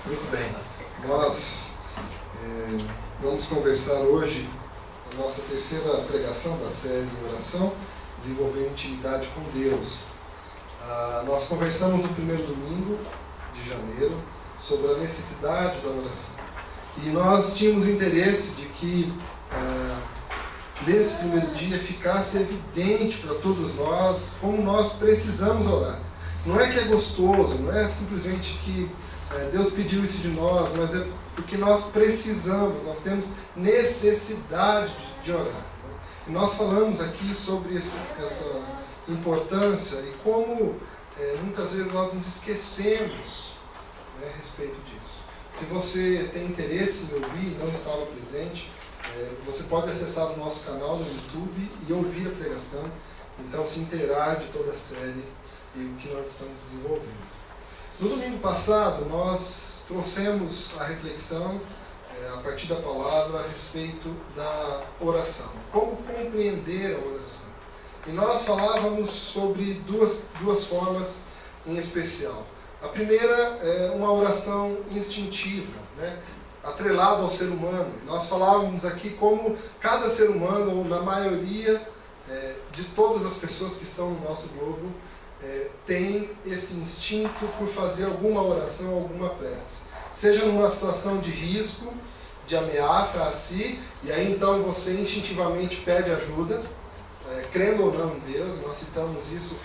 Muito bem. Nós vamos conversar hoje a nossa terceira pregação da série Oração, desenvolvendo intimidade com Deus. Nós conversamos no primeiro domingo de janeiro sobre a necessidade da oração. E nós tínhamos o interesse de que nesse primeiro dia ficasse evidente para todos nós como nós precisamos orar. Não é que é gostoso, não é simplesmente que Deus pediu isso de nós, mas é porque nós precisamos, nós temos necessidade de orar. Né? E nós falamos aqui sobre essa importância e como muitas vezes nós nos esquecemos, né, a respeito disso. Se você tem interesse em ouvir e não estava presente, você pode acessar o nosso canal no YouTube e ouvir a pregação, então se inteirar de toda a série e o que nós estamos desenvolvendo. No domingo passado, nós trouxemos a reflexão, a partir da palavra, a respeito da oração. Como compreender a oração. E nós falávamos sobre duas formas em especial. A primeira é uma oração instintiva, né, atrelada ao ser humano. Nós falávamos aqui como cada ser humano, ou na maioria de todas as pessoas que estão no nosso globo, tem esse instinto por fazer alguma oração, alguma prece. Seja numa situação de risco, de ameaça a si, e aí então você instintivamente pede ajuda, crendo ou não em Deus. Nós citamos isso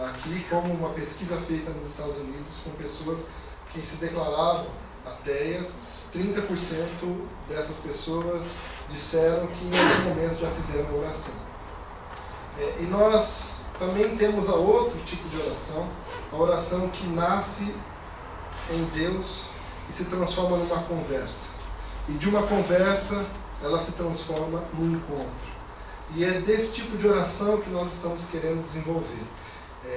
aqui como uma pesquisa feita nos Estados Unidos com pessoas que se declaravam ateias. 30% dessas pessoas disseram que em algum momento já fizeram oração. E nós também temos a outro tipo de oração, a oração que nasce em Deus e se transforma numa conversa. E de uma conversa, ela se transforma num encontro. E é desse tipo de oração que nós estamos querendo desenvolver.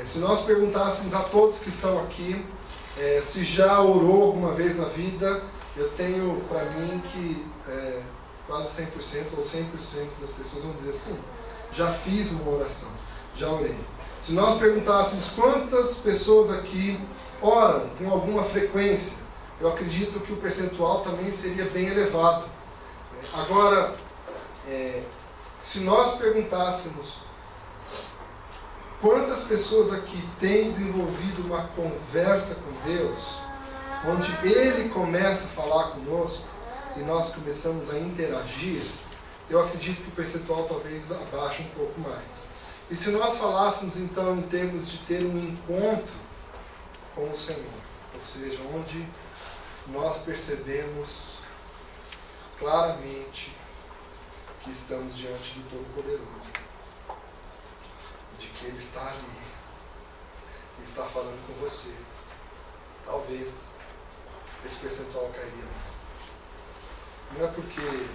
Se nós perguntássemos a todos que estão aqui se já orou alguma vez na vida, eu tenho para mim que quase 100% ou 100% das pessoas vão dizer sim, já fiz uma oração, já orei. Se nós perguntássemos quantas pessoas aqui oram com alguma frequência, eu acredito que o percentual também seria bem elevado. Agora, se nós perguntássemos quantas pessoas aqui têm desenvolvido uma conversa com Deus, onde Ele começa a falar conosco e nós começamos a interagir, eu acredito que o percentual talvez abaixe um pouco mais. E se nós falássemos então em termos de ter um encontro com o Senhor, ou seja, onde nós percebemos claramente que estamos diante do Todo-Poderoso, de que Ele está ali, e está falando com você, talvez esse percentual cairia mais. Não é porque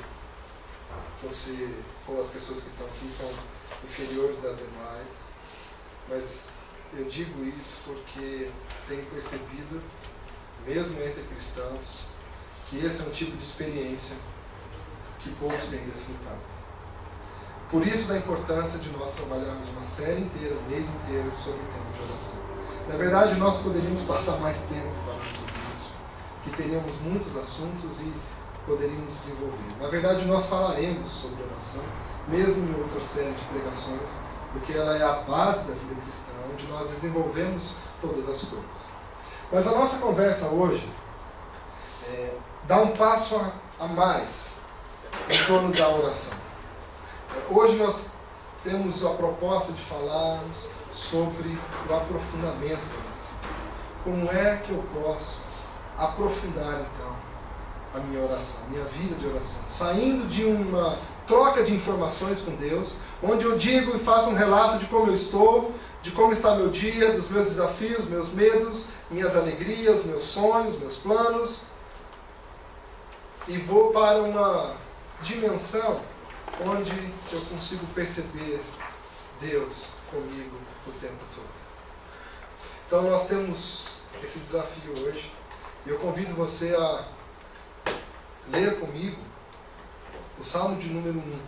você ou as pessoas que estão aqui são inferiores às demais, mas eu digo isso porque tenho percebido, mesmo entre cristãos, que esse é um tipo de experiência que poucos têm desfrutado. Por isso da importância de nós trabalharmos uma série inteira, um mês inteiro, sobre o tema de oração. Na verdade, nós poderíamos passar mais tempo falando sobre isso, que teríamos muitos assuntos e poderíamos desenvolver. Na verdade, nós falaremos sobre oração, mesmo em outra série de pregações, porque ela é a base da vida cristã, onde nós desenvolvemos todas as coisas. Mas a nossa conversa hoje dá um passo a mais em torno da oração. Hoje nós temos a proposta de falarmos sobre o aprofundamento da oração. Como é que eu posso aprofundar então a minha oração, a minha vida de oração, saindo de uma troca de informações com Deus, onde eu digo e faço um relato de como eu estou, de como está meu dia, dos meus desafios, meus medos, minhas alegrias, meus sonhos, meus planos, e vou para uma dimensão onde eu consigo perceber Deus comigo o tempo todo. Então nós temos esse desafio hoje, e eu convido você a ler comigo o Salmo de número 1,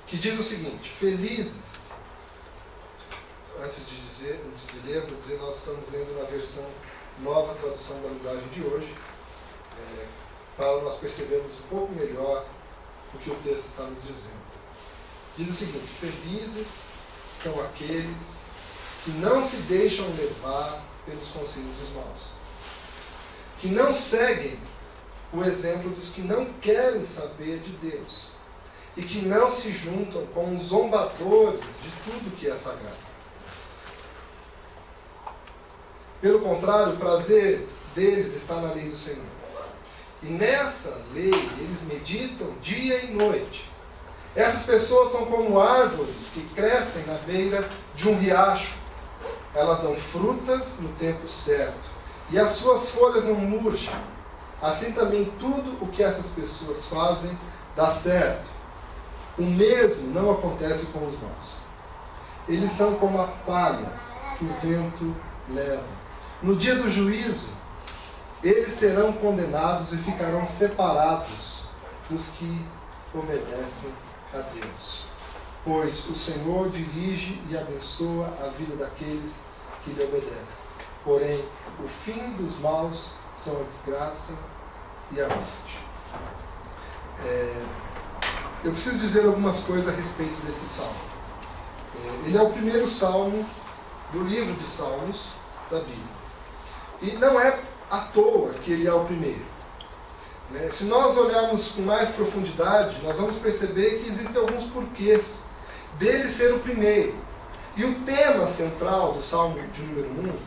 que diz o seguinte: felizes, antes de ler, vou dizer, nós estamos lendo na versão nova tradução da linguagem de hoje, para nós percebermos um pouco melhor o que o texto está nos dizendo. Diz o seguinte: felizes são aqueles que não se deixam levar pelos conselhos dos maus, que não seguem o exemplo dos que não querem saber de Deus e que não se juntam com os zombadores de tudo que é sagrado. Pelo contrário, o prazer deles está na lei do Senhor. E nessa lei eles meditam dia e noite. Essas pessoas são como árvores que crescem na beira de um riacho. Elas dão frutas no tempo certo, e as suas folhas não murcham. Assim também tudo o que essas pessoas fazem dá certo. O mesmo não acontece com os maus. Eles são como a palha que o vento leva. No dia do juízo, eles serão condenados e ficarão separados dos que obedecem a Deus. Pois o Senhor dirige e abençoa a vida daqueles que lhe obedecem. Porém, o fim dos maus são a desgraça e a morte. Eu preciso dizer algumas coisas a respeito desse salmo. Ele é o primeiro salmo do livro de Salmos da Bíblia. E não é à toa que ele é o primeiro. Se nós olharmos com mais profundidade, nós vamos perceber que existem alguns porquês dele ser o primeiro. E o tema central do Salmo de número 1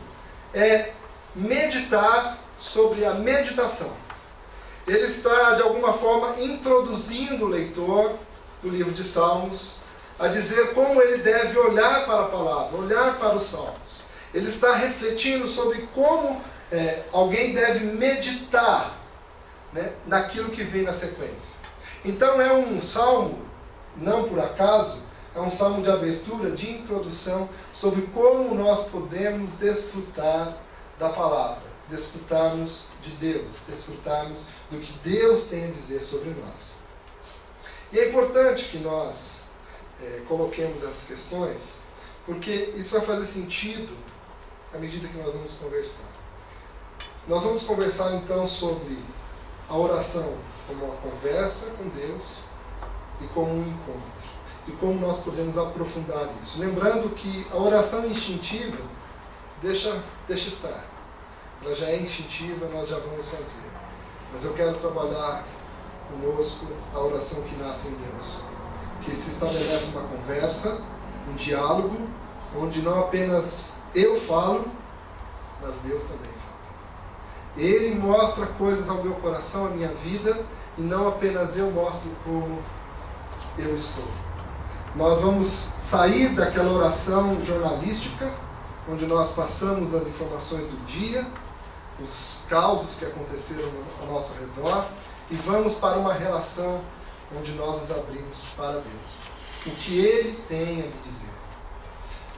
é meditar sobre a meditação. Ele está, de alguma forma, introduzindo o leitor do livro de Salmos a dizer como ele deve olhar para a palavra, olhar para os Salmos. Ele está refletindo sobre como alguém deve meditar, naquilo que vem na sequência. Então é um salmo, não por acaso, é um salmo de abertura, de introdução, sobre como nós podemos desfrutar da palavra, desfrutarmos de Deus, desfrutarmos do que Deus tem a dizer sobre nós. E é importante que nós coloquemos essas questões, porque isso vai fazer sentido à medida que nós vamos conversar. Nós vamos conversar então sobre a oração como uma conversa com Deus e como um encontro. E como nós podemos aprofundar isso. Lembrando que a oração instintiva, deixa estar. Ela já é instintiva, nós já vamos fazer. Mas eu quero trabalhar conosco a oração que nasce em Deus. Que se estabelece uma conversa, um diálogo, onde não apenas eu falo, mas Deus também fala. Ele mostra coisas ao meu coração, à minha vida, e não apenas eu mostro como eu estou. Nós vamos sair daquela oração jornalística, onde nós passamos as informações do dia, os causos que aconteceram ao nosso redor, e vamos para uma relação onde nós nos abrimos para Deus. O que Ele tem a me dizer.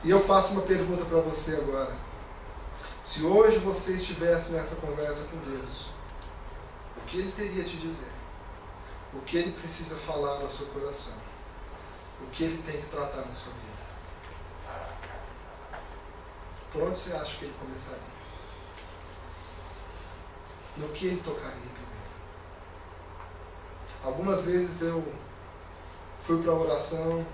E eu faço uma pergunta para você agora. Se hoje você estivesse nessa conversa com Deus, o que Ele teria a te dizer? O que Ele precisa falar ao seu coração? O que Ele tem que tratar na sua vida? Por onde você acha que Ele começaria? No que Ele tocaria primeiro? Algumas vezes eu fui para a oração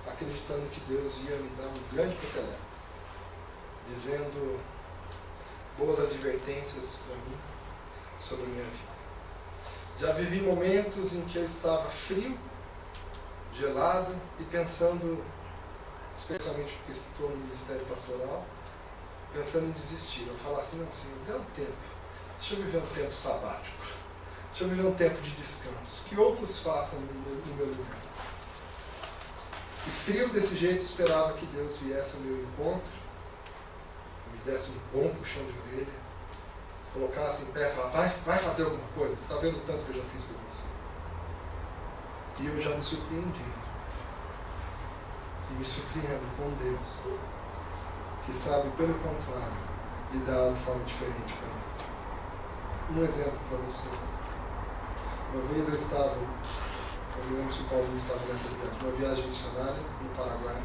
acreditando que Deus ia me dar um grande peteleco, dizendo boas advertências para mim sobre a minha vida. Já vivi momentos em que eu estava frio, gelado e pensando, especialmente porque estou no ministério pastoral, pensando em desistir. Eu falo assim, não, Senhor, dê um tempo. Deixa eu viver um tempo sabático. Deixa eu viver um tempo de descanso. Que outros façam no meu lugar. E frio desse jeito, esperava que Deus viesse ao meu encontro, me desse um bom puxão de orelha, colocasse em pé e falasse, vai fazer alguma coisa. Está vendo o tanto que eu já fiz por você? E eu já me surpreendi. E me surpreendo com Deus, que sabe, pelo contrário, lidar de forma diferente para mim. Um exemplo para vocês. Uma vez eu estava, eu me lembro se o Paulo estava nessa viagem, uma viagem missionária no Paraguai.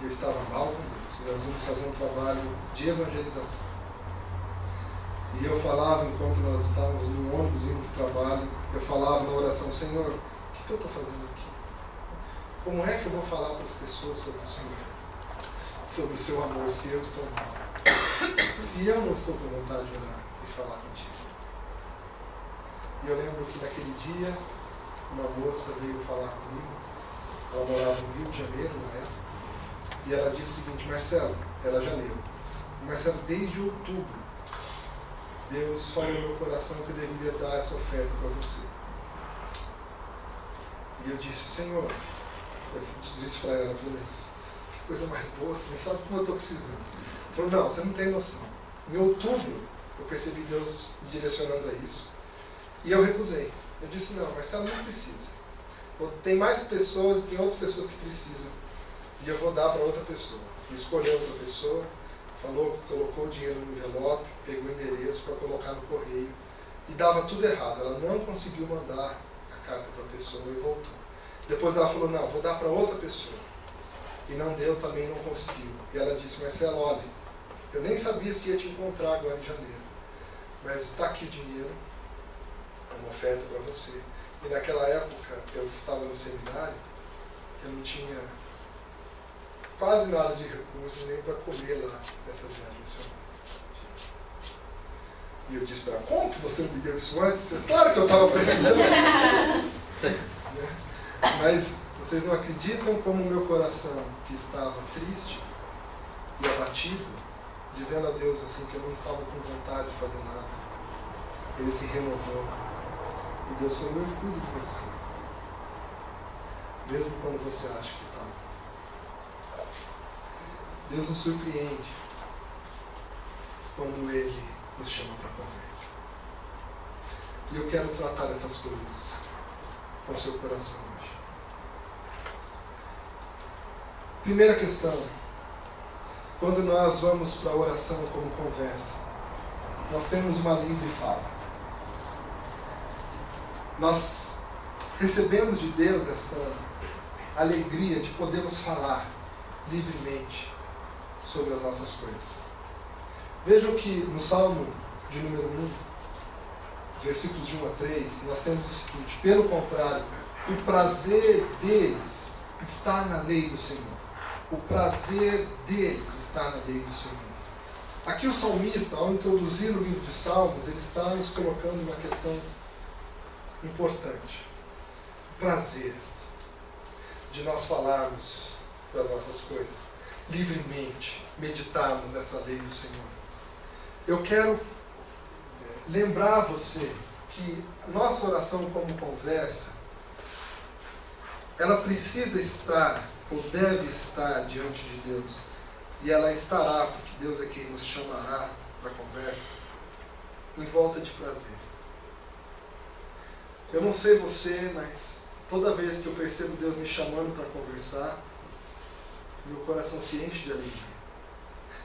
E eu estava mal com Deus. E nós íamos fazer um trabalho de evangelização. E eu falava, enquanto nós estávamos no ônibus indo para o trabalho, eu falava na oração: Senhor, o que eu estou fazendo aqui? Como é que eu vou falar para as pessoas sobre o Senhor? Sobre o seu amor, se eu estou mal? Se eu não estou com vontade de orar e falar contigo? E eu lembro que naquele dia, uma moça veio falar comigo. Ela morava no Rio de Janeiro na época. E ela disse o seguinte: Marcelo, era janeiro. Marcelo, desde outubro, Deus falou no meu coração que eu deveria dar essa oferta para você. E eu disse: Senhor, eu disse para ela, mas que coisa mais boa, você não sabe como eu estou precisando. Ela falou: não, você não tem noção. Em outubro, eu percebi Deus me direcionando a isso. E eu recusei. Eu disse: não, Marcelo, não precisa. Tem mais pessoas, tem outras pessoas que precisam. E eu vou dar para outra pessoa. E escolheu outra pessoa, falou, colocou o dinheiro no envelope, pegou o endereço para colocar no correio. E dava tudo errado. Ela não conseguiu mandar a carta para a pessoa e voltou. Depois ela falou: não, vou dar para outra pessoa. E não deu, também não conseguiu. E ela disse: Marcelo, olha, eu nem sabia se ia te encontrar agora em janeiro. Mas está aqui o dinheiro, é uma oferta para você. E naquela época, eu estava no seminário, eu não tinha quase nada de recurso, nem para comer lá nessa viagem missionária. E eu disse para ela: como que você não me deu isso antes? Claro que eu estava precisando. Mas vocês não acreditam como o meu coração, que estava triste e abatido, dizendo a Deus assim que eu não estava com vontade de fazer nada, ele se renovou. E Deus falou: eu cuido de você. Mesmo quando você acha que está mal. Deus nos surpreende quando Ele nos chama para a conversa. E eu quero tratar essas coisas com o seu coração hoje. Primeira questão. Quando nós vamos para a oração como conversa, nós temos uma livre fala. Nós recebemos de Deus essa alegria de podermos falar livremente sobre as nossas coisas. Vejam que no Salmo de número 1, versículos de 1 a 3, nós temos o seguinte: pelo contrário, o prazer deles está na lei do Senhor. O prazer deles está na lei do Senhor. Aqui o salmista, ao introduzir o livro de Salmos, ele está nos colocando uma questão importante. O prazer de nós falarmos das nossas coisas livremente, meditarmos nessa lei do Senhor. Eu quero lembrar você que a nossa oração como conversa, ela precisa estar, ou deve estar diante de Deus, e ela estará, porque Deus é quem nos chamará para a conversa, em volta de prazer. Eu não sei você, mas toda vez que eu percebo Deus me chamando para conversar, meu coração se enche de alegria.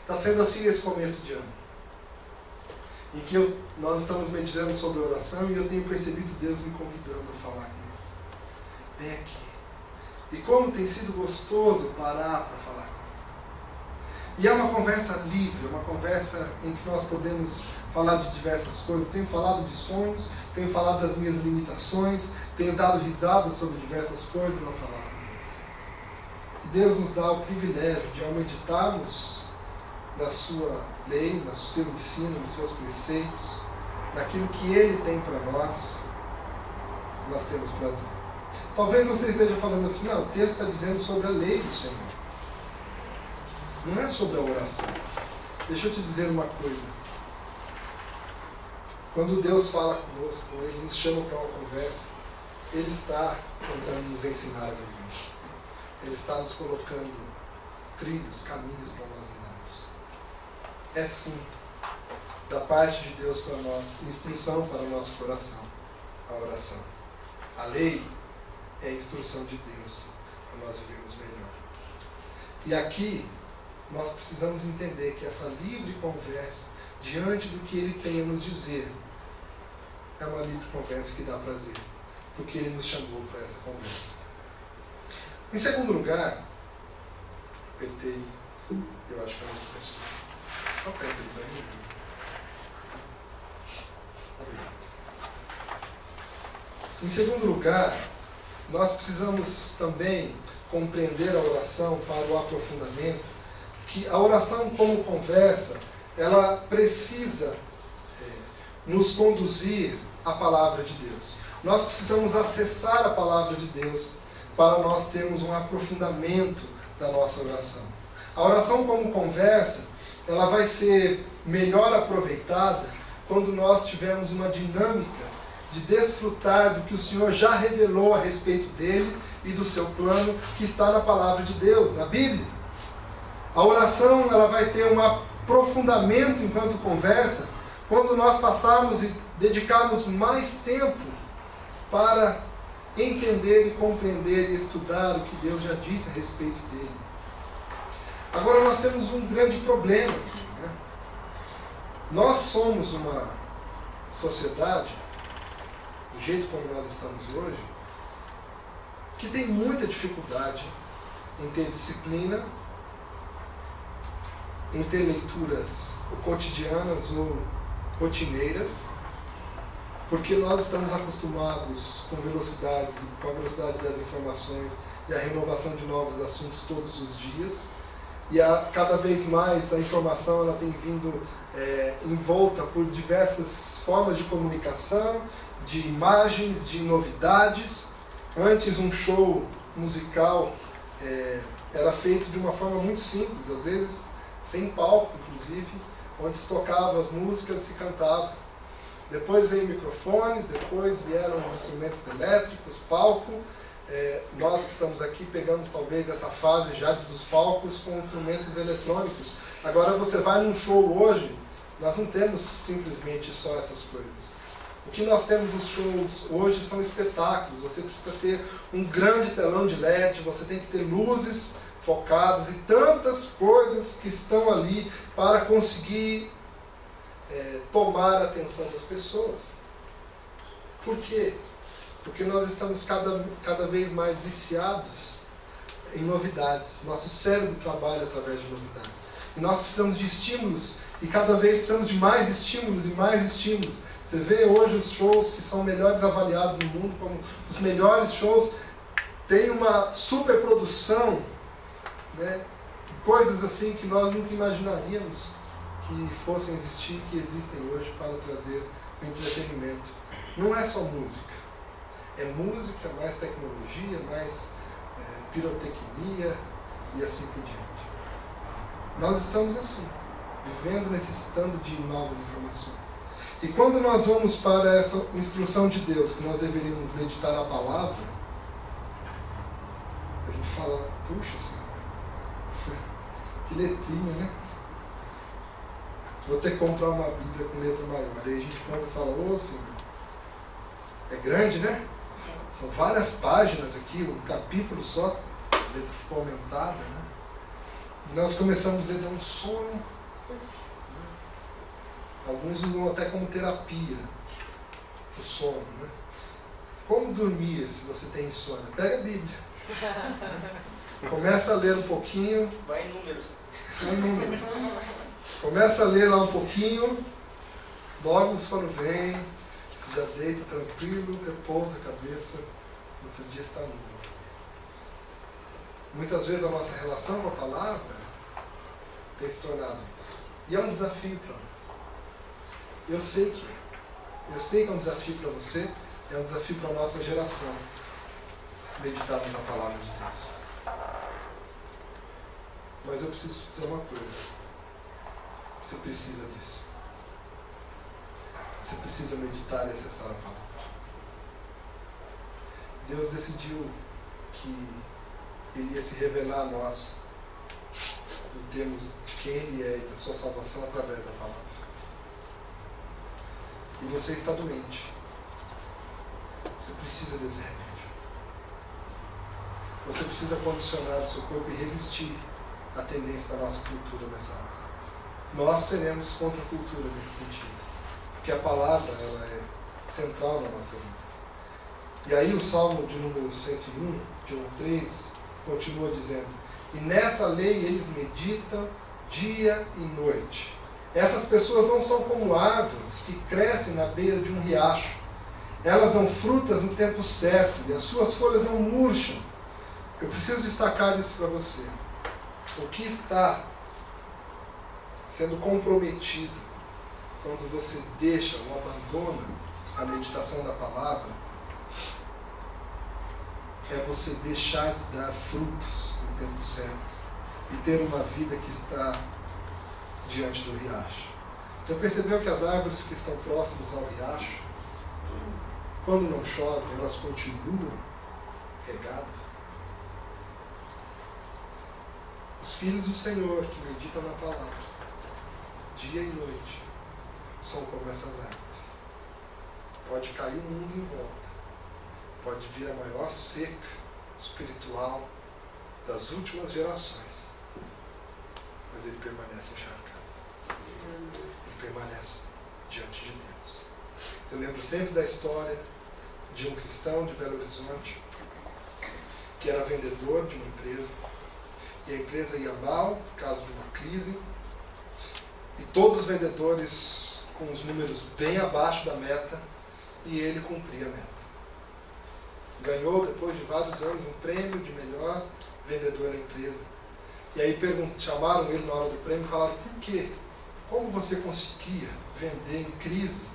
Está sendo assim esse começo de ano, em que nós estamos meditando sobre a oração e eu tenho percebido Deus me convidando a falar com Ele. Vem aqui. E como tem sido gostoso parar para falar com Ele. E é uma conversa livre, uma conversa em que nós podemos falar de diversas coisas. Tenho falado de sonhos, tenho falado das minhas limitações, tenho dado risadas sobre diversas coisas na palavra de Deus. E Deus nos dá o privilégio de, ao meditarmos na sua lei, no seu ensino, nos seus preceitos, naquilo que Ele tem para nós temos prazer. Talvez você esteja falando assim: não, o texto está dizendo sobre a lei do Senhor. Não é sobre a oração. Deixa eu te dizer uma coisa. Quando Deus fala conosco, quando Ele nos chama para uma conversa, Ele está tentando nos ensinar a viver. Ele está nos colocando trilhos, caminhos para nós andarmos. É sim, da parte de Deus para nós, instrução para o nosso coração, a oração. A lei é a instrução de Deus para nós vivermos melhor. E aqui, nós precisamos entender que essa livre conversa, diante do que Ele tem a nos dizer, é uma livre conversa que dá prazer, porque Ele nos chamou para essa conversa. Em segundo lugar, apertei, eu acho que eu não estou. Só apertei para mim. Em segundo lugar, nós precisamos também compreender a oração para o aprofundamento, que a oração como conversa, ela precisa nos conduzir à palavra de Deus. Nós precisamos acessar a palavra de Deus para nós termos um aprofundamento da nossa oração. A oração como conversa, ela vai ser melhor aproveitada quando nós tivermos uma dinâmica de desfrutar do que o Senhor já revelou a respeito dele e do seu plano que está na palavra de Deus, na Bíblia. A oração, ela vai ter um aprofundamento enquanto conversa quando nós passarmos e dedicarmos mais tempo para entender e compreender e estudar o que Deus já disse a respeito dele. Agora nós temos um grande problema aqui, né? Nós somos uma sociedade, do jeito como nós estamos hoje, que tem muita dificuldade em ter disciplina, em ter leituras cotidianas ou rotineiras, porque nós estamos acostumados com a velocidade das informações e a renovação de novos assuntos todos os dias, e cada vez mais a informação ela tem vindo envolta por diversas formas de comunicação, de imagens, de novidades. Antes um show musical era feito de uma forma muito simples, às vezes sem palco, inclusive, onde se tocava as músicas e se cantava. Depois veio microfones, depois vieram os instrumentos elétricos, palco. Nós que estamos aqui pegamos talvez essa fase já dos palcos com instrumentos eletrônicos. Agora você vai num show hoje, nós não temos simplesmente só essas coisas. O que nós temos nos shows hoje são espetáculos. Você precisa ter um grande telão de LED, você tem que ter luzes focadas e tantas coisas que estão ali para conseguir tomar a atenção das pessoas. Por quê? Porque nós estamos cada vez mais viciados em novidades. Nosso cérebro trabalha através de novidades. E nós precisamos de estímulos, e cada vez precisamos de mais estímulos e mais estímulos. Você vê hoje os shows que são melhores avaliados no mundo como os melhores shows, tem uma superprodução, né? Coisas assim que nós nunca imaginaríamos que fossem existir, que existem hoje para trazer o entretenimento. Não é só música. É música, mais tecnologia, mais pirotecnia e assim por diante. Nós estamos assim, vivendo, necessitando de novas informações. E quando nós vamos para essa instrução de Deus, que nós deveríamos meditar na palavra, a gente fala, puxa Senhor, que letrinha, né? Vou ter que comprar uma Bíblia com letra maior. Aí a gente compra e fala, ô Senhor, é grande, né? São várias páginas aqui, um capítulo só, a letra ficou aumentada, né? E nós começamos a ler, dá um sono. Alguns usam até como terapia o sono, né? Como dormir se você tem insônia? Pega a Bíblia. Começa a ler um pouquinho. Vai em números. Começa a ler lá um pouquinho, logo o sono vem, você já deita tranquilo, repousa a cabeça, no outro dia está novo. Muitas vezes a nossa relação com a palavra tem se tornado isso. E é um desafio para nós. Eu sei que é um desafio para você, é um desafio para a nossa geração meditarmos na palavra de Deus. Mas eu preciso te dizer uma coisa. Você precisa disso. Você precisa meditar e acessar a palavra. Deus decidiu que Ele ia se revelar a nós em termos de quem Ele é e da sua salvação através da palavra. E você está doente. Você precisa desse remédio. Você precisa condicionar o seu corpo e resistir à tendência da nossa cultura nessa área. Nós seremos contra a cultura nesse sentido. Porque a palavra ela é central na nossa vida. E aí o Salmo de número 101, de 1 a 3, continua dizendo: e nessa lei eles meditam dia e noite, Essas pessoas não são como árvores que crescem na beira de um riacho. Elas dão frutas no tempo certo e as suas folhas não murcham. Eu preciso destacar isso para você. O que está sendo comprometido quando você deixa ou abandona a meditação da palavra é você deixar de dar frutos no tempo certo e ter uma vida que está diante do riacho. Já percebeu que as árvores que estão próximas ao riacho, quando não chove, elas continuam regadas? Os filhos do Senhor que meditam na palavra, dia e noite, são como essas árvores. Pode cair o mundo em volta, pode vir a maior seca espiritual das últimas gerações, mas ele permanece encharcado. Ele permanece diante de Deus. Eu lembro sempre da história de um cristão de Belo Horizonte que era vendedor de uma empresa, e a empresa ia mal por causa de uma crise, e todos os vendedores com os números bem abaixo da meta, e ele cumpria a meta. Ganhou, depois de vários anos, um prêmio de melhor vendedor na empresa. E aí chamaram ele na hora do prêmio e falaram: por quê? Como você conseguia vender em crise?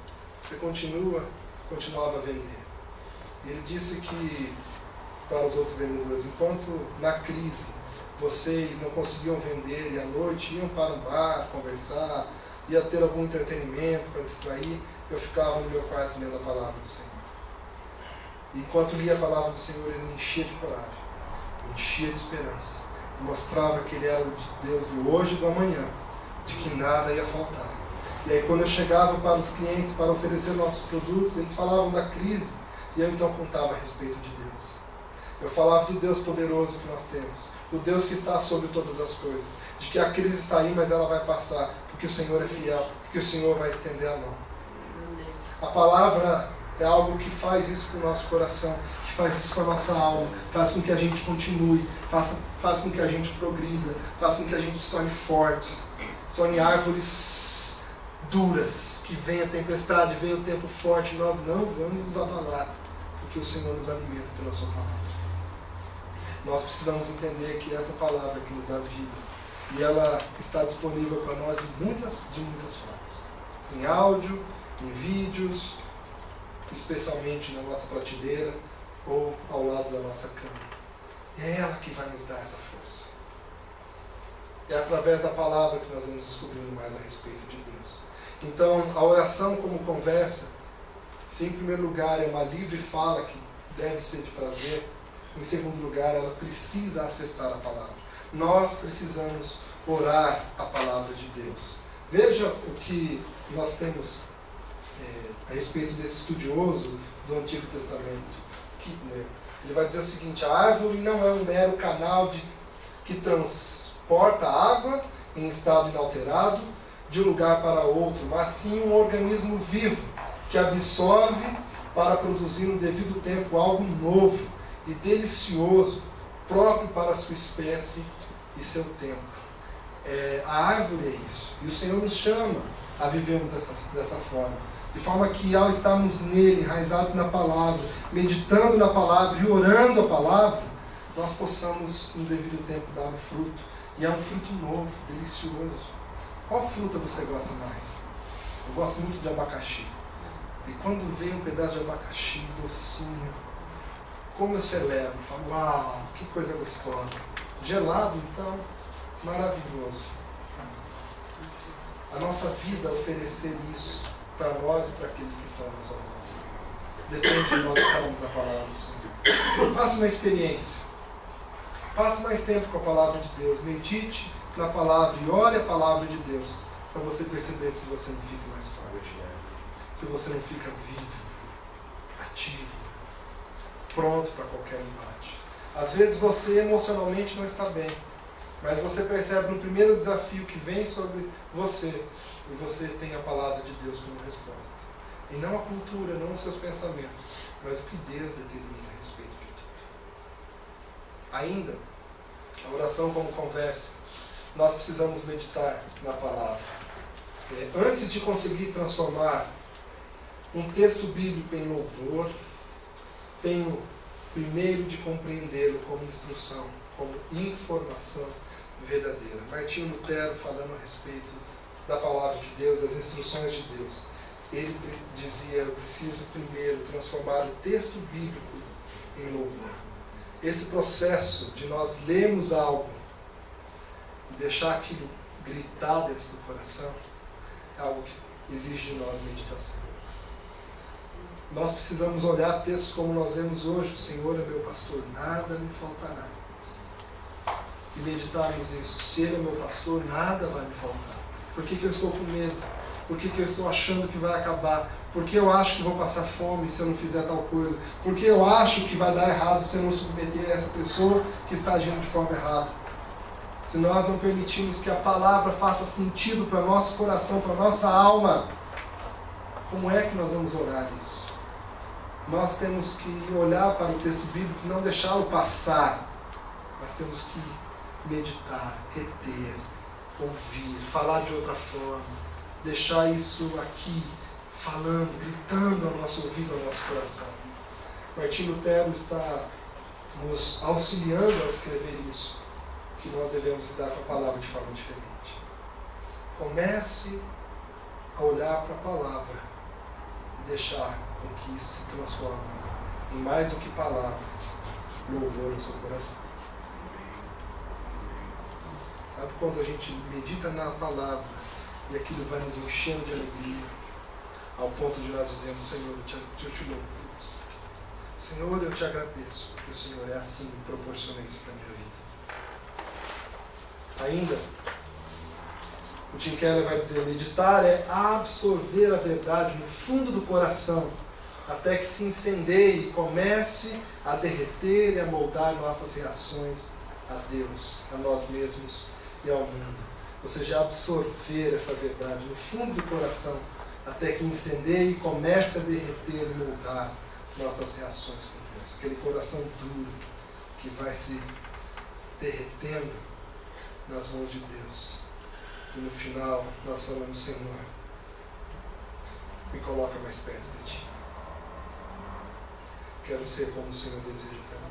Você continuava a vender. E ele disse que, para os outros vendedores, enquanto na crise vocês não conseguiam vender e à noite iam para um bar conversar, ia ter algum entretenimento para distrair, eu ficava no meu quarto lendo a palavra do Senhor. E enquanto lia a palavra do Senhor, ele me enchia de coragem, me enchia de esperança, mostrava que ele era o Deus do hoje e do amanhã, de que nada ia faltar. E aí quando eu chegava para os clientes para oferecer nossos produtos, eles falavam da crise, e eu então contava a respeito de Deus. Eu falava do Deus poderoso que nós temos, do Deus que está sobre todas as coisas, de que a crise está aí, mas ela vai passar, porque o Senhor é fiel, porque o Senhor vai estender a mão. A palavra é algo que faz isso com o nosso coração, que faz isso com a nossa alma, faz com que a gente continue, faz com que a gente progrida, faz com que a gente se torne fortes, se torne árvores duras, que venha a tempestade, venha o tempo forte, nós não vamos nos abalar, porque o Senhor nos alimenta pela sua palavra. Nós precisamos entender que essa palavra que nos dá vida, e ela está disponível para nós de muitas formas. Em áudio, em vídeos, especialmente na nossa prateleira ou ao lado da nossa cama. E é ela que vai nos dar essa força. É através da palavra que nós vamos descobrindo mais a respeito de Deus. Então, a oração como conversa, se em primeiro lugar é uma livre fala que deve ser de prazer, em segundo lugar, ela precisa acessar a palavra. Nós precisamos orar a palavra de Deus. Veja o que nós temos a respeito desse estudioso do Antigo Testamento, Kittner. Ele vai dizer o seguinte: a árvore não é um mero canal que transporta água em estado inalterado de um lugar para outro, mas sim um organismo vivo que absorve para produzir no devido tempo algo novo e delicioso, próprio para a sua espécie e seu tempo. A árvore é isso. E o Senhor nos chama a vivermos dessa forma. De forma que, ao estarmos nele, enraizados na palavra, meditando na palavra e orando a palavra, nós possamos, no devido tempo, dar um fruto. E é um fruto novo, delicioso. Qual fruta você gosta mais? Eu gosto muito de abacaxi. E quando vem um pedaço de abacaxi docinho, como eu celebro, falo: uau, que coisa gostosa. Gelado, então, maravilhoso. A nossa vida oferecer isso para nós e para aqueles que estão à nossa volta. Depende de nós estarmos na palavra do Senhor. Faça uma experiência. Passe mais tempo com a palavra de Deus. Medite na palavra e ore a palavra de Deus, para você perceber se você não fica mais forte, se você não fica vivo, ativo, pronto para qualquer embate. Às vezes você emocionalmente não está bem, mas você percebe no primeiro desafio que vem sobre você, e você tem a palavra de Deus como resposta. E não a cultura, não os seus pensamentos, mas o que Deus determina a respeito de tudo. Ainda, a oração como conversa, nós precisamos meditar na palavra. Antes de conseguir transformar um texto bíblico em louvor, tenho primeiro de compreendê-lo como instrução, como informação verdadeira. Martinho Lutero, falando a respeito da palavra de Deus, das instruções de Deus, ele dizia: eu preciso primeiro transformar o texto bíblico em louvor. Esse processo de nós lermos algo e deixar aquilo gritar dentro do coração é algo que exige de nós meditação. Nós precisamos olhar textos como nós lemos hoje: o Senhor é meu pastor, nada me faltará. E meditarmos nisso: se Ele é meu pastor, nada vai me faltar. Por que eu estou com medo? Por que eu estou achando que vai acabar? Por que eu acho que vou passar fome se eu não fizer tal coisa? Por que eu acho que vai dar errado se eu não submeter a essa pessoa que está agindo de forma errada? Se nós não permitirmos que a palavra faça sentido para nosso coração, para nossa alma, como é que nós vamos orar isso? Nós temos que olhar para o texto bíblico e não deixá-lo passar, mas temos que meditar, reter, ouvir, falar de outra forma, deixar isso aqui, falando, gritando ao nosso ouvido, ao nosso coração. Martinho Lutero está nos auxiliando ao escrever isso, que nós devemos lidar com a palavra de forma diferente. Comece a olhar para a palavra e deixar com que isso se transforme em mais do que palavras, louvor no seu coração. Sabe quando a gente medita na palavra e aquilo vai nos enchendo de alegria, ao ponto de nós dizermos: Senhor, eu te louvo por isso. Senhor, eu te agradeço, porque o Senhor é assim e proporciona isso para a minha vida. Ainda, o Tim Keller vai dizer: meditar é absorver a verdade no fundo do coração, até que se incendeie e comece a derreter e a moldar nossas reações a Deus, a nós mesmos e ao mundo. Ou seja, absorver essa verdade no fundo do coração, até que incendeie e comece a derreter e moldar nossas reações com Deus. Aquele coração duro que vai se derretendo nas mãos de Deus. E no final nós falamos: Senhor, me coloca mais perto de Ti. Quero ser como o Senhor deseja para mim.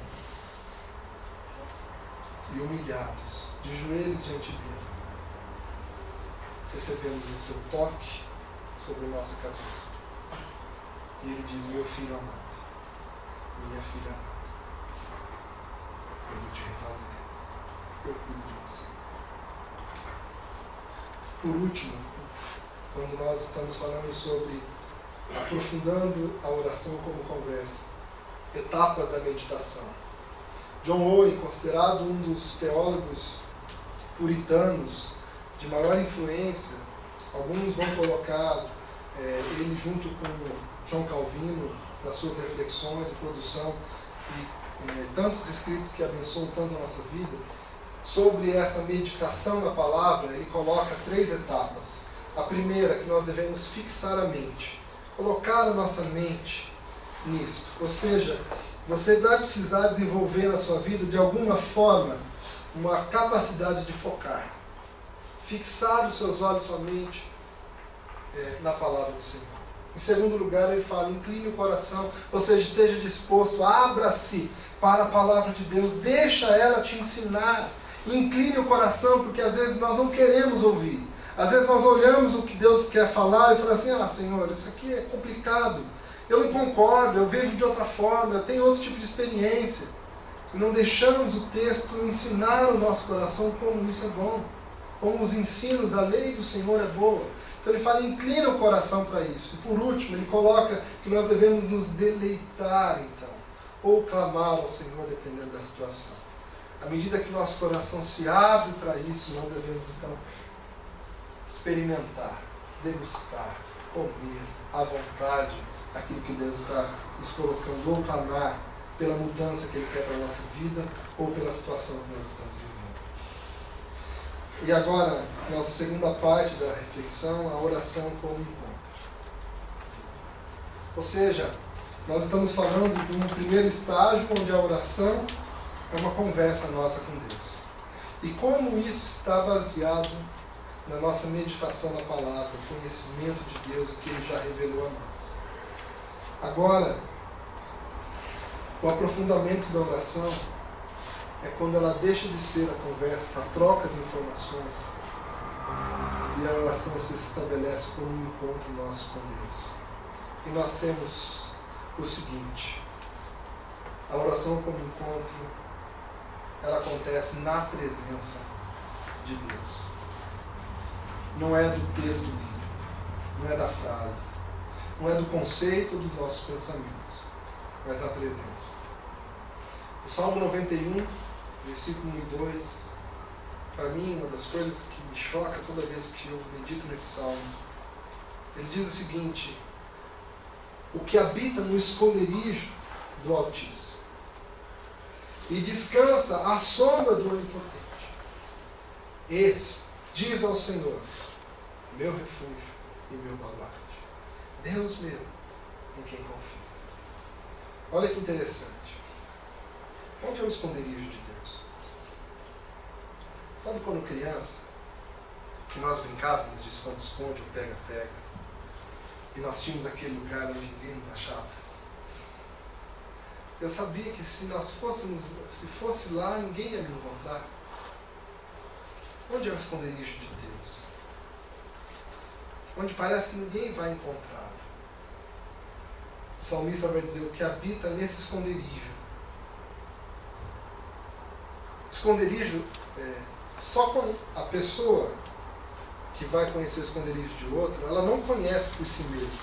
E humilhados, de joelhos diante dEle, recebemos o Teu toque sobre nossa cabeça. E Ele diz: meu filho amado, minha filha amada, eu vou te refazer, eu cuido de você. Por último, quando nós estamos falando sobre aprofundando a oração como conversa, etapas da meditação, John Owen, considerado um dos teólogos puritanos de maior influência, alguns vão colocar ele junto com João Calvino nas suas reflexões e produção e tantos escritos que abençoam tanto a nossa vida. Sobre essa meditação na palavra, ele coloca 3 etapas. A primeira, que nós devemos fixar a mente, colocar a nossa mente nisso. Ou seja, você vai precisar desenvolver na sua vida, de alguma forma, uma capacidade de focar. Fixar os seus olhos, sua mente na palavra do Senhor. Em segundo lugar, ele fala: incline o coração, ou seja, esteja disposto, abra-se para a palavra de Deus, deixa ela te ensinar. Incline o coração, porque às vezes nós não queremos ouvir. Às vezes nós olhamos o que Deus quer falar e falamos assim: ah, Senhor, isso aqui é complicado, eu não concordo, eu vejo de outra forma, eu tenho outro tipo de experiência. E não deixamos o texto ensinar o nosso coração como isso é bom, como os ensinos, a lei do Senhor é boa. Então ele fala: inclina o coração para isso. E por último, ele coloca que nós devemos nos deleitar, então, ou clamar ao Senhor, dependendo da situação. À medida que nosso coração se abre para isso, nós devemos, então, experimentar, degustar, comer à vontade aquilo que Deus está nos colocando, ou clamar pela mudança que Ele quer para a nossa vida, ou pela situação que nós estamos vivendo. E agora, nossa segunda parte da reflexão, a oração como encontro. Ou seja, nós estamos falando de um primeiro estágio onde a oração é uma conversa nossa com Deus. E como isso está baseado na nossa meditação na palavra, o conhecimento de Deus, o que Ele já revelou a nós. Agora, o aprofundamento da oração é quando ela deixa de ser a conversa, essa troca de informações, e a oração se estabelece como um encontro nosso com Deus. E nós temos o seguinte: a oração como encontro, ela acontece na presença de Deus. Não é do texto bíblico, não é da frase, não é do conceito dos nossos pensamentos, mas na presença. O Salmo 91, versículo 1 e 2, para mim, uma das coisas que me choca toda vez que eu medito nesse salmo, ele diz o seguinte: o que habita no esconderijo do Altíssimo e descansa à sombra do Onipotente, esse diz ao Senhor, meu refúgio e meu baluarte, Deus meu, em quem confio. Olha que interessante. Onde é o esconderijo de Deus? Sabe quando criança, que nós brincávamos de esconde-esconde ou pega-pega, e nós tínhamos aquele lugar onde ninguém nos achava? Eu sabia que se fosse lá, ninguém ia me encontrar. Onde é o esconderijo de Deus? Onde parece que ninguém vai encontrá-lo. O salmista vai dizer: o que habita nesse esconderijo. Esconderijo, só quando a pessoa que vai conhecer o esconderijo de outro, ela não conhece por si mesmo.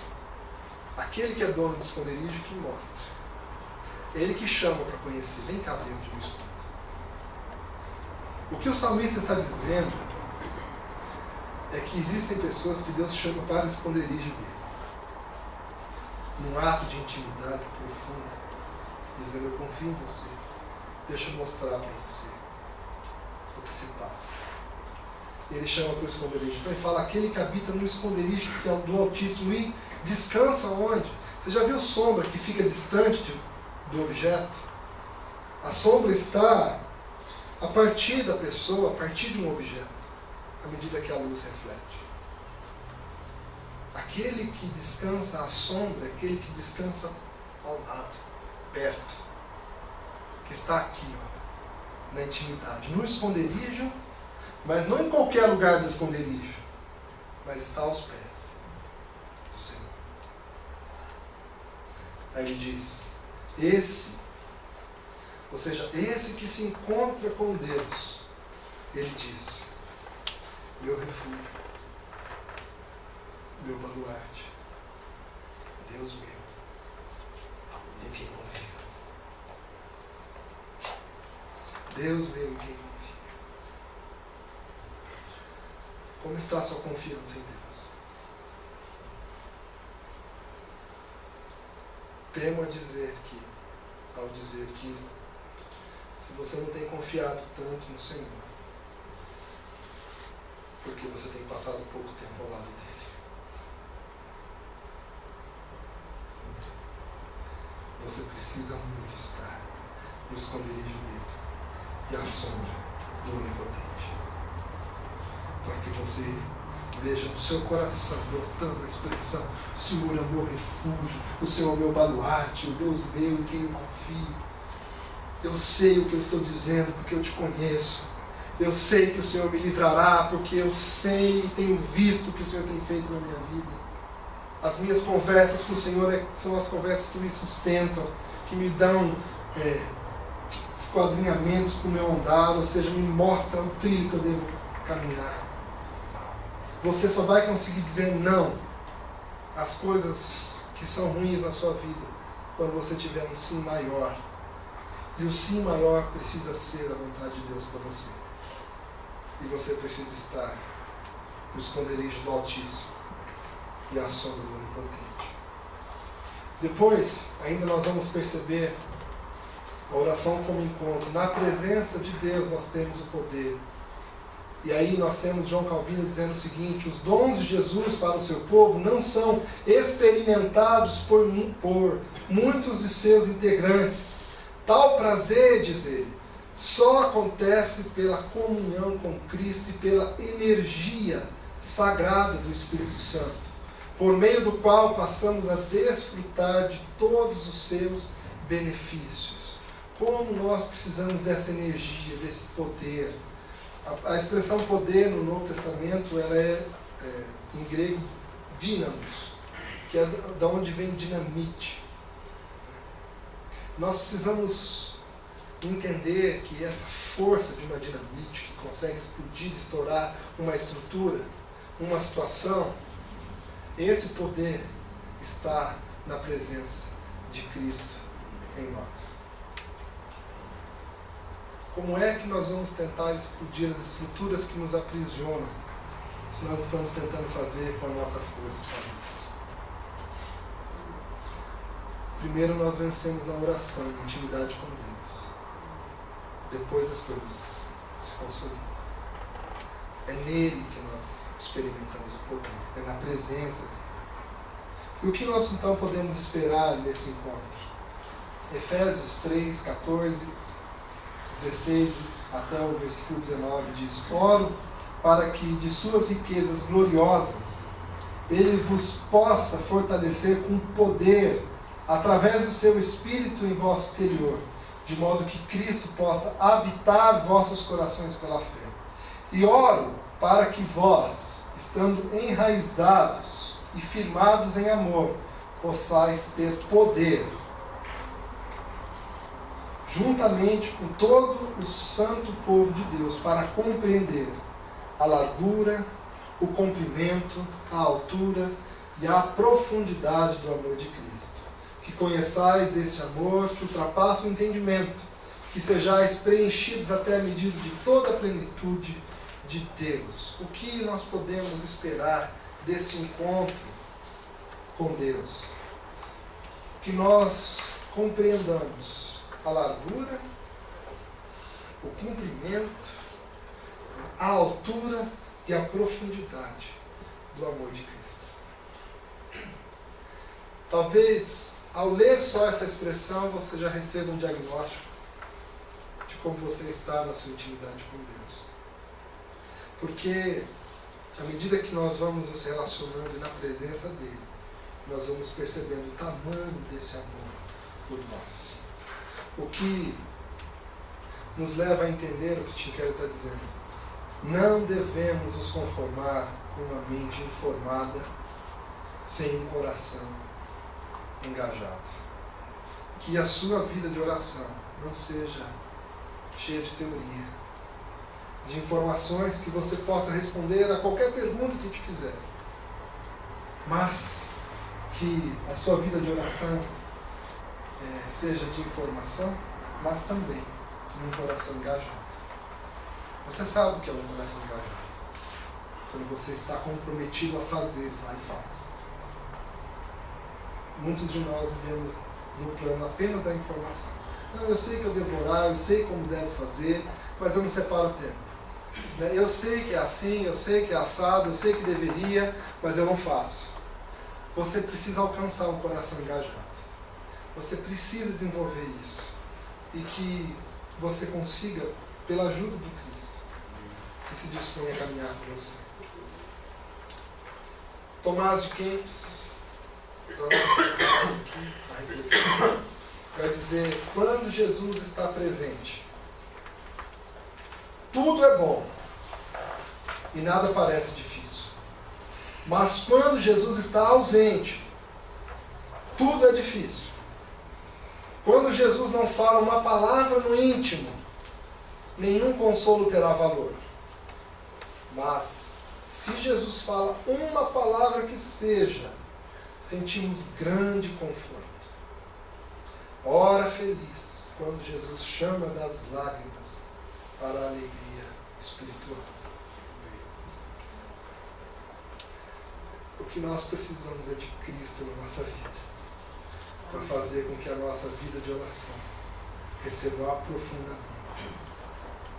Aquele que é dono do esconderijo que mostra. É ele que chama para conhecer. Vem cá ver onde eu escondo. O que o salmista está dizendo é que existem pessoas que Deus chama para o esconderijo dele. Num ato de intimidade profunda, dizendo: eu confio em você. Deixa eu mostrar para você o que se passa. E ele chama para o esconderijo. Então ele fala: aquele que habita no esconderijo do Altíssimo e descansa onde? Você já viu sombra que fica distante do objeto? A sombra está a partir da pessoa, a partir de um objeto, à medida que a luz reflete. Aquele que descansa à sombra é aquele que descansa ao lado, perto, que está aqui, ó, na intimidade, no esconderijo, mas não em qualquer lugar do esconderijo, mas está aos pés do Senhor. Aí ele diz: esse, ou seja, esse que se encontra com Deus, ele diz: meu refúgio, meu baluarte, Deus meu, em quem confio. Deus meu, em quem confio. Como está a sua confiança em Deus? Temo ao dizer que se você não tem confiado tanto no Senhor, porque você tem passado pouco tempo ao lado dele. Você precisa muito estar no esconderijo dele e à sombra do Onipotente, para que você veja no seu coração brotando a expressão: o Senhor é o meu refúgio, o Senhor é o meu baluarte, o Deus meu em quem eu confio. Eu sei o que eu estou dizendo porque eu te conheço. Eu sei que o Senhor me livrará porque eu sei e tenho visto o que o Senhor tem feito na minha vida. As minhas conversas com o Senhor são as conversas que me sustentam, que me dão esquadrinhamentos para o meu andar, ou seja, me mostra o trilho que eu devo caminhar. Você só vai conseguir dizer não às coisas que são ruins na sua vida quando você tiver um sim maior. E o sim maior precisa ser a vontade de Deus para você. E você precisa estar no esconderijo do Altíssimo e à sombra do Onipotente. Depois, ainda nós vamos perceber a oração como encontro. Na presença de Deus nós temos o poder. E aí nós temos João Calvino dizendo o seguinte: os dons de Jesus para o seu povo não são experimentados por muitos de seus integrantes. Tal prazer, diz ele, só acontece pela comunhão com Cristo e pela energia sagrada do Espírito Santo, por meio do qual passamos a desfrutar de todos os seus benefícios. Como nós precisamos dessa energia, desse poder. A expressão poder no Novo Testamento ela é em grego dínamos, que é da onde vem dinamite. Nós precisamos entender que essa força de uma dinamite que consegue explodir, estourar uma estrutura, uma situação, esse poder está na presença de Cristo em nós. Como é que nós vamos tentar explodir as estruturas que nos aprisionam se nós estamos tentando fazer com a nossa força sozinhos? Primeiro nós vencemos na oração, na intimidade com Deus. Depois as coisas se consolidam. É nele que nós experimentamos o poder, é na presença dele. E o que nós então podemos esperar nesse encontro? Efésios 3, 14, 16 até o versículo 19 diz: oro para que de suas riquezas gloriosas ele vos possa fortalecer com poder através do seu Espírito em vosso interior, de modo que Cristo possa habitar vossos corações pela fé. E oro para que vós, estando enraizados e firmados em amor, possais ter poder, juntamente com todo o santo povo de Deus, para compreender a largura, o comprimento, a altura e a profundidade do amor de Cristo. Que conheçais esse amor que ultrapassa o entendimento, que sejais preenchidos até a medida de toda a plenitude de Deus. O que nós podemos esperar desse encontro com Deus? Que nós compreendamos a largura, o comprimento, a altura e a profundidade do amor de Cristo. Talvez, ao ler só essa expressão, você já receba um diagnóstico de como você está na sua intimidade com Deus. Porque, à medida que nós vamos nos relacionando na presença dele, nós vamos percebendo o tamanho desse amor por nós. O que nos leva a entender o que Tim Keller está dizendo. Não devemos nos conformar com uma mente informada sem um coração engajado. Que a sua vida de oração não seja cheia de teoria, de informações que você possa responder a qualquer pergunta que te fizer, mas que a sua vida de oração seja de informação, mas também de um coração engajado. Você sabe o que é um coração engajado? Quando você está comprometido a fazer, vai e faz. Muitos de nós vivemos no plano apenas da informação. Não, eu sei que eu devo orar, eu sei como devo fazer, mas eu não separo o tempo. Eu sei que é assim, eu sei que é assado, eu sei que deveria, mas eu não faço. Você precisa alcançar um coração engajado. Você precisa desenvolver isso. E que você consiga, pela ajuda do Cristo, que se dispõe a caminhar com você. Tomás de Kempis, vai dizer: quando Jesus está presente, tudo é bom e nada parece difícil. Mas quando Jesus está ausente, tudo é difícil. Quando Jesus não fala uma palavra no íntimo, nenhum consolo terá valor. Mas, se Jesus fala uma palavra que seja, sentimos grande conforto. Ora feliz, quando Jesus chama das lágrimas para a alegria espiritual. O que nós precisamos é de Cristo na nossa vida, para fazer com que a nossa vida de oração receba o aprofundamento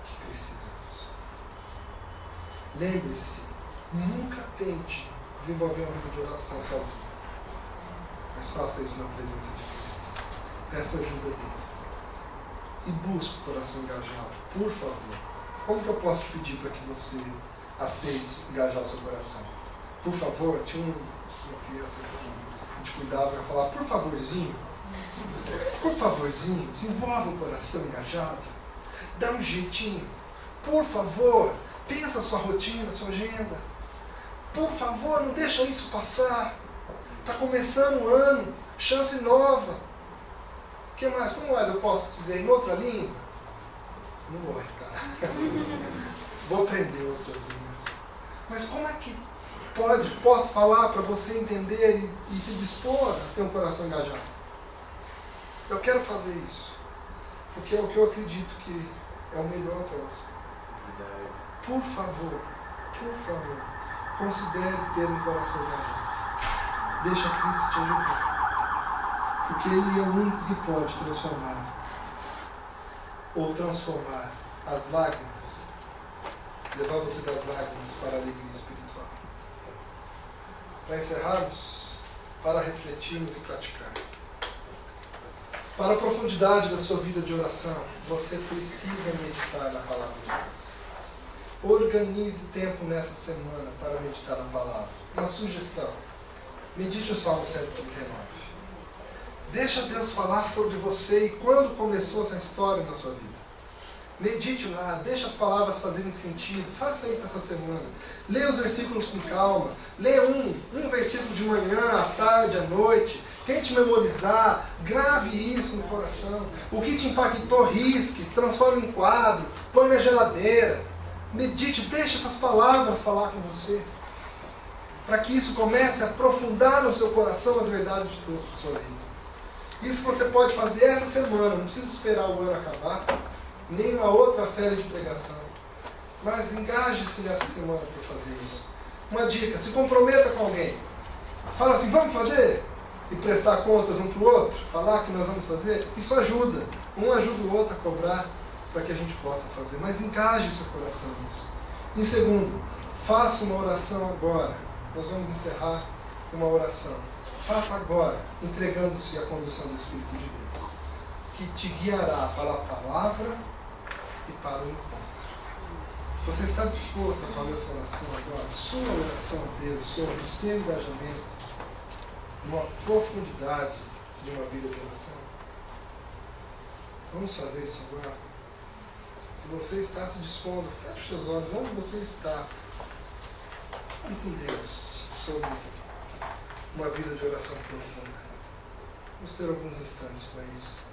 que precisamos. Lembre-se, nunca tente desenvolver uma vida de oração sozinho, mas faça isso na presença de Cristo. Peça ajuda dele e busque o coração engajado, por favor. Como que eu posso te pedir para que você aceite engajar o seu coração. Por favor, tinha uma criança que a gente cuidava e falava, por favorzinho, desenvolve um coração engajado, dá um jeitinho, por favor, pensa a sua rotina, a sua agenda, por favor, não deixa isso passar, está começando um ano, chance nova. O que mais? Como mais eu posso dizer em outra língua? Não vou arriscar. Vou aprender outras línguas. Mas como é que posso falar para você entender e se dispor a ter um coração engajado? Eu quero fazer isso. Porque é o que eu acredito que é o melhor para você. Por favor, considere ter um coração engajado. Deixa Cristo te ajudar. Porque Ele é o único que pode transformar as lágrimas, levar você das lágrimas para a alegria espiritual. Para encerrarmos, para refletirmos e praticar. Para a profundidade da sua vida de oração, você precisa meditar na palavra de Deus. Organize tempo nessa semana para meditar na palavra. Uma sugestão: medite o Salmo 139. Deixa Deus falar sobre você e quando começou essa história na sua vida. Medite lá, deixa as palavras fazerem sentido. Faça isso essa semana. Leia os versículos com calma. Leia um versículo de manhã, à tarde, à noite. Tente memorizar. Grave isso no coração. O que te impactou, risque. Transforme em quadro. Põe na geladeira. Medite, deixe essas palavras falar com você. Para que isso comece a aprofundar no seu coração as verdades de Deus para a sua vida. Isso você pode fazer essa semana. Não precisa esperar o ano acabar. Nem uma outra série de pregação. Mas engaje-se nessa semana para fazer isso. Uma dica: se comprometa com alguém. Fala assim, vamos fazer? E prestar contas um para o outro. Falar que nós vamos fazer. Isso ajuda. Um ajuda o outro a cobrar para que a gente possa fazer. Mas engaje seu coração nisso. Em segundo, faça uma oração agora. Nós vamos encerrar com uma oração. Faça agora, entregando-se à condução do Espírito de Deus, que te guiará para a palavra e para o encontro. Você está disposto a fazer essa oração agora? Sua oração a Deus sobre o seu engajamento numa profundidade de uma vida de oração? Vamos fazer isso agora? Se você está se dispondo, feche seus olhos. Onde você está? Fale com Deus sobre uma vida de oração profunda. Vamos ter alguns instantes para isso.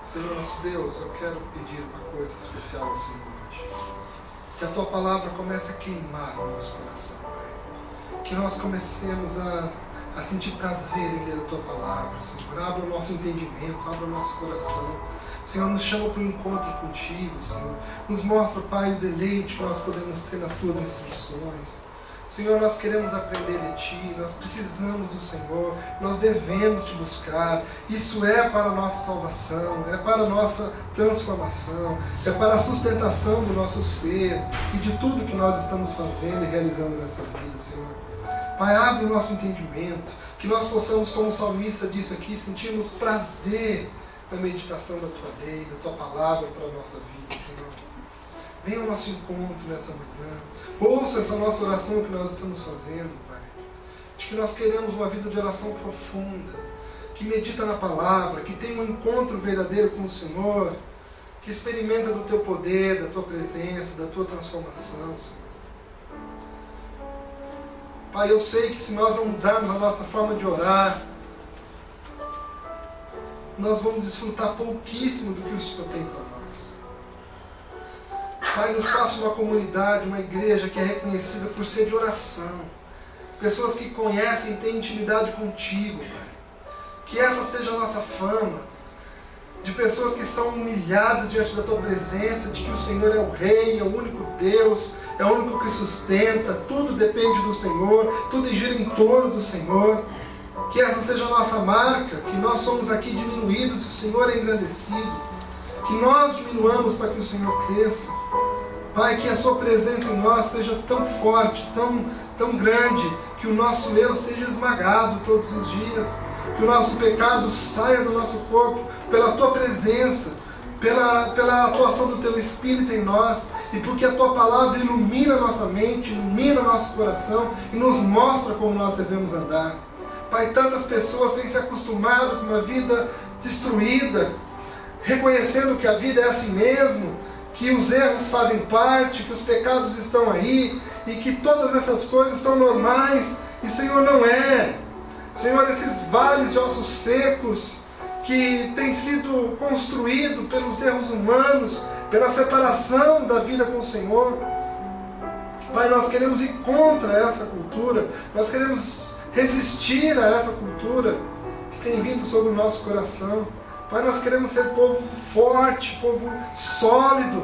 Senhor nosso Deus, eu quero pedir uma coisa especial ao Senhor hoje. Que a Tua palavra comece a queimar o nosso coração, Pai. Que nós comecemos a sentir prazer em ler a Tua palavra, Senhor. Abra o nosso entendimento, abra o nosso coração. Senhor, nos chama para o encontro contigo, Senhor. Nos mostra, Pai, o deleite que nós podemos ter nas Tuas instruções. Senhor, nós queremos aprender de Ti, nós precisamos do Senhor, nós devemos Te buscar. Isso é para a nossa salvação, é para a nossa transformação, é para a sustentação do nosso ser e de tudo que nós estamos fazendo e realizando nessa vida, Senhor. Pai, abre o nosso entendimento, que nós possamos, como o salmista disse aqui, sentirmos prazer na meditação da Tua lei, da Tua palavra para a nossa vida, Senhor. Venha ao nosso encontro nessa manhã. Ouça essa nossa oração que nós estamos fazendo, Pai. de que nós queremos uma vida de oração profunda, que medita na palavra, que tem um encontro verdadeiro com o Senhor, que experimenta do Teu poder, da Tua presença, da Tua transformação, Senhor. Pai, eu sei que se nós não mudarmos a nossa forma de orar, nós vamos desfrutar pouquíssimo do que o Senhor tem para nós. Pai, nos faça uma comunidade, uma igreja que é reconhecida por ser de oração. Pessoas que conhecem e têm intimidade contigo, Pai. Que essa seja a nossa fama. De pessoas que são humilhadas diante da Tua presença, de que o Senhor é o Rei, é o único Deus, é o único que sustenta, tudo depende do Senhor, tudo gira em torno do Senhor. Que essa seja a nossa marca, que nós somos aqui diminuídos e o Senhor é engrandecido. Que nós diminuamos para que o Senhor cresça. Pai, que a Sua presença em nós seja tão forte, tão grande, que o nosso eu seja esmagado todos os dias. Que o nosso pecado saia do nosso corpo pela Tua presença, pela atuação do Teu Espírito em nós, e porque a Tua palavra ilumina a nossa mente, ilumina o nosso coração e nos mostra como nós devemos andar. Pai, tantas pessoas têm se acostumado com uma vida destruída, reconhecendo que a vida é assim mesmo, que os erros fazem parte, que os pecados estão aí, e que todas essas coisas são normais, e Senhor, não é. Senhor, esses vales de ossos secos que têm sido construídos pelos erros humanos, pela separação da vida com o Senhor. Pai, nós queremos ir contra essa cultura, nós queremos resistir a essa cultura que tem vindo sobre o nosso coração. Pai, nós queremos ser povo forte, povo sólido,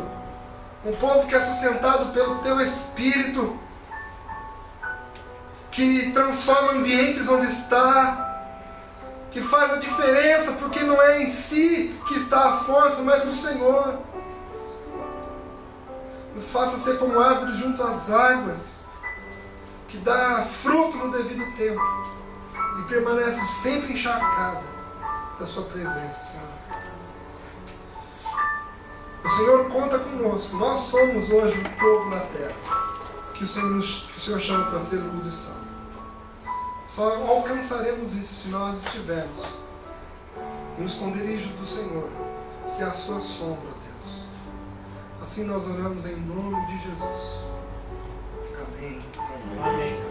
um povo que é sustentado pelo Teu Espírito, que transforma ambientes onde está, que faz a diferença, porque não é em si que está a força, mas no Senhor. Nos faça ser como árvore junto às águas, que dá fruto no devido tempo e permanece sempre encharcada da Sua presença, Senhor. O Senhor conta conosco. Nós somos hoje o povo na terra que o Senhor chama para ser luz e sal. Só alcançaremos isso se nós estivermos no esconderijo do Senhor, que é a Sua sombra, Deus. Assim nós oramos em nome de Jesus. Amém. Amém.